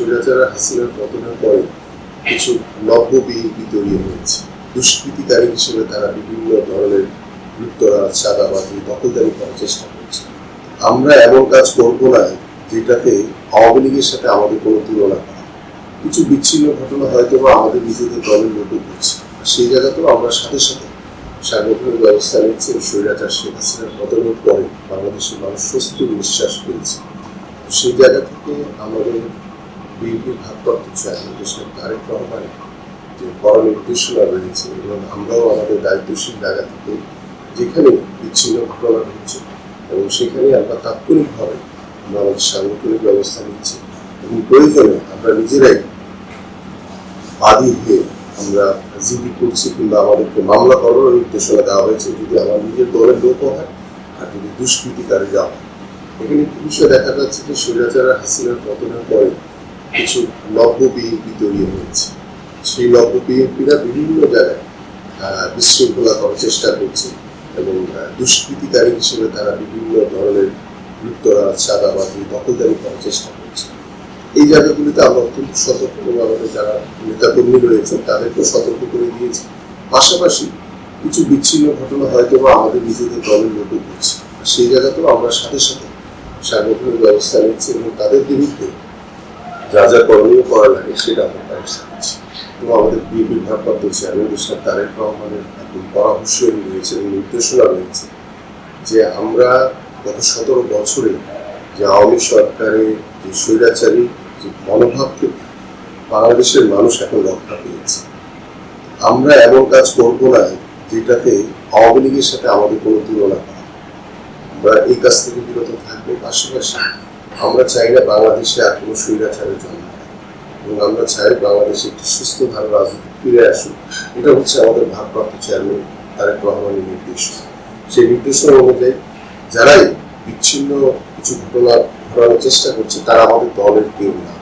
স্বৈরাচার হাসিনার পতনের পরে কিছু নব্য বিএনপি তৈরি হয়েছে। দুষ্কৃতিকারী হিসেবে তারা বিভিন্ন ধরনের লুটতরাজ, চাঁদাবাজি, দখলদারি করার চেষ্টা করছে। আমরা এমন কাজ করব না যেটাতে আওয়ামী লীগের সাথে আমাদের কোনো তুলনা করা। কিছু বিচ্ছিন্ন ঘটনা হয়তো বা আমাদের নিজেদের দলের লোকও করছে, সেই জায়গাতেও আমরা সাথে সাথে সাংগঠনিক ব্যবস্থা নিচ্ছে। স্বৈরাচার শেখ হাসিনার পতনের পরে বাংলাদেশের মানুষ স্বস্তির নিঃশ্বাস পেয়েছে। সেই জায়গা থেকে আমাদের বিএনপির ভারপ্রাপ্ত চেয়ারম্যান দেশের তারেক রহমানের যে বড় নির্দেশনা রয়েছে এবং আমরাও আমাদের দায়িত্বশীল জায়গা থেকে যেখানে বিচ্ছিন্ন ঘটনা ঘটছে এবং সেখানে আমরা তাৎক্ষণিকভাবে আমরা আমাদের সাংগঠনিক ব্যবস্থা নিচ্ছি এবং প্রয়োজনে আমরা নিজেরাই বাদী হয়ে আমরা জিডি করছি কিংবা আমাদেরকে মামলা করার নির্দেশনা দেওয়া হয়েছে যদি আমার নিজের দলের লোক হয় আর যদি দুষ্কৃতিকারীরা হয়। এখানে একটি বিষয় দেখা যাচ্ছে যে স্বৈরাচার হাসিনার পতনের পরে কিছু নব্য বিএনপি তৈরি হয়েছে। সেই নব্য বিএনপিরা বিভিন্ন জায়গায় বিশৃঙ্খলা করার চেষ্টা করছে এবং দুষ্কৃতিকারী হিসেবে তারা বিভিন্ন ধরনের লুটতরাজ, চাঁদাবাজি, দখলদারি করার চেষ্টা করছে। এই জায়গাগুলিতে আমরা অত্যন্ত সতর্ক এবং আমাদের যারা নেতাকর্মী রয়েছে তাদেরকেও সতর্ক করে দিয়েছি। পাশাপাশি কিছু বিচ্ছিন্ন ঘটনা হয়তো বা আমাদের নিজেদের দলের লোকও করছে, সেই জায়গাতেও আমরা সাথে সাথে সাংগঠনিক ব্যবস্থা নিচ্ছি এবং তাদের বিরুদ্ধে যা যা করণীয় করা লাগে সেটা আমরা ব্যবস্থা নিচ্ছি। এবং আমাদের বিএনপির ভারপ্রাপ্ত চেয়ারম্যান দেশের তারেক রহমানের একদম পরামর্শ রয়েছে এবং নির্দেশনা রয়েছে যে আমরা গত 17 বছরে যে আওয়ামী সরকারের যে স্বৈরাচারী যে মনোভাব থেকে বাংলাদেশের মানুষ এখন রক্ষা পেয়েছে। আমরা এমন কাজ করব না যেটাতে আওয়ামী লীগের সাথে আমাদের কোনো তুলনা করা। আমরা এই কাজ থেকে বিরত থাকবো। পাশাপাশি আমরা চাই না বাংলাদেশে আর কোনো স্বৈরাচারের জন্ম হয় এবং আমরা চাই বাংলাদেশে একটি সুস্থ ধারা রাজনীতি ফিরে আসুক। এটা হচ্ছে আমাদের ভারপ্রাপ্ত চেয়ারম্যান তারেক রহমানের নির্দেশনা। সেই নির্দেশনা অনুযায়ী যারাই বিচ্ছিন্ন কিছু ঘটনা ঘটানোর চেষ্টা করছে তারা আমাদের দলের কেউ না,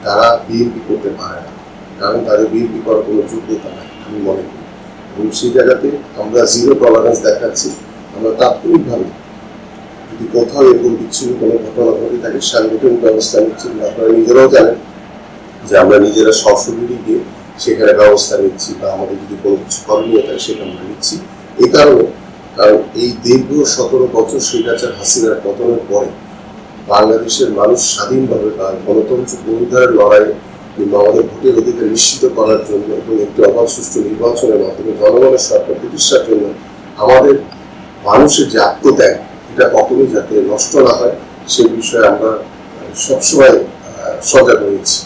তারা বিএনপি করতে পারে না, কারণ তাদের বিএনপি করার কোনো যোগ্যতা নাই আমি মনে করি। এবং সেই জায়গাতে আমরা জিরো টলারেন্স দেখাচ্ছি। আমরা তাৎক্ষণিকভাবে যদি কোথাও এরকম বিচ্ছিন্ন কোনো ঘটনা ঘটে থাকে সাংগঠনিক ব্যবস্থা নিচ্ছি। আপনারা নিজেরাও জানেন যে আমরা নিজেরা সশরীরে গিয়ে সেখানে ব্যবস্থা নিচ্ছি বা আমাদের যদি কোনো কিছু করণীয় থাকে সেটা আমরা নিচ্ছি। এই কারণে কারণ এই দীর্ঘ 17 বছর স্বৈরাচার হাসিনার পতনের পরে বাংলাদেশের মানুষ স্বাধীনভাবে তার গণতন্ত্র পুনরুদ্ধারের লড়াই কিংবা আমাদের ভোটের অধিকার নিশ্চিত করার জন্য এবং একটি অবাধ সুষ্ঠু নির্বাচনের মাধ্যমে জনগণের সরকার প্রতিষ্ঠার জন্য আমাদের মানুষের যে আত্মত্যাগ এটা কখনোই যাতে নষ্ট না হয় সে বিষয়ে আমরা সবসময় সজাগ রয়েছি।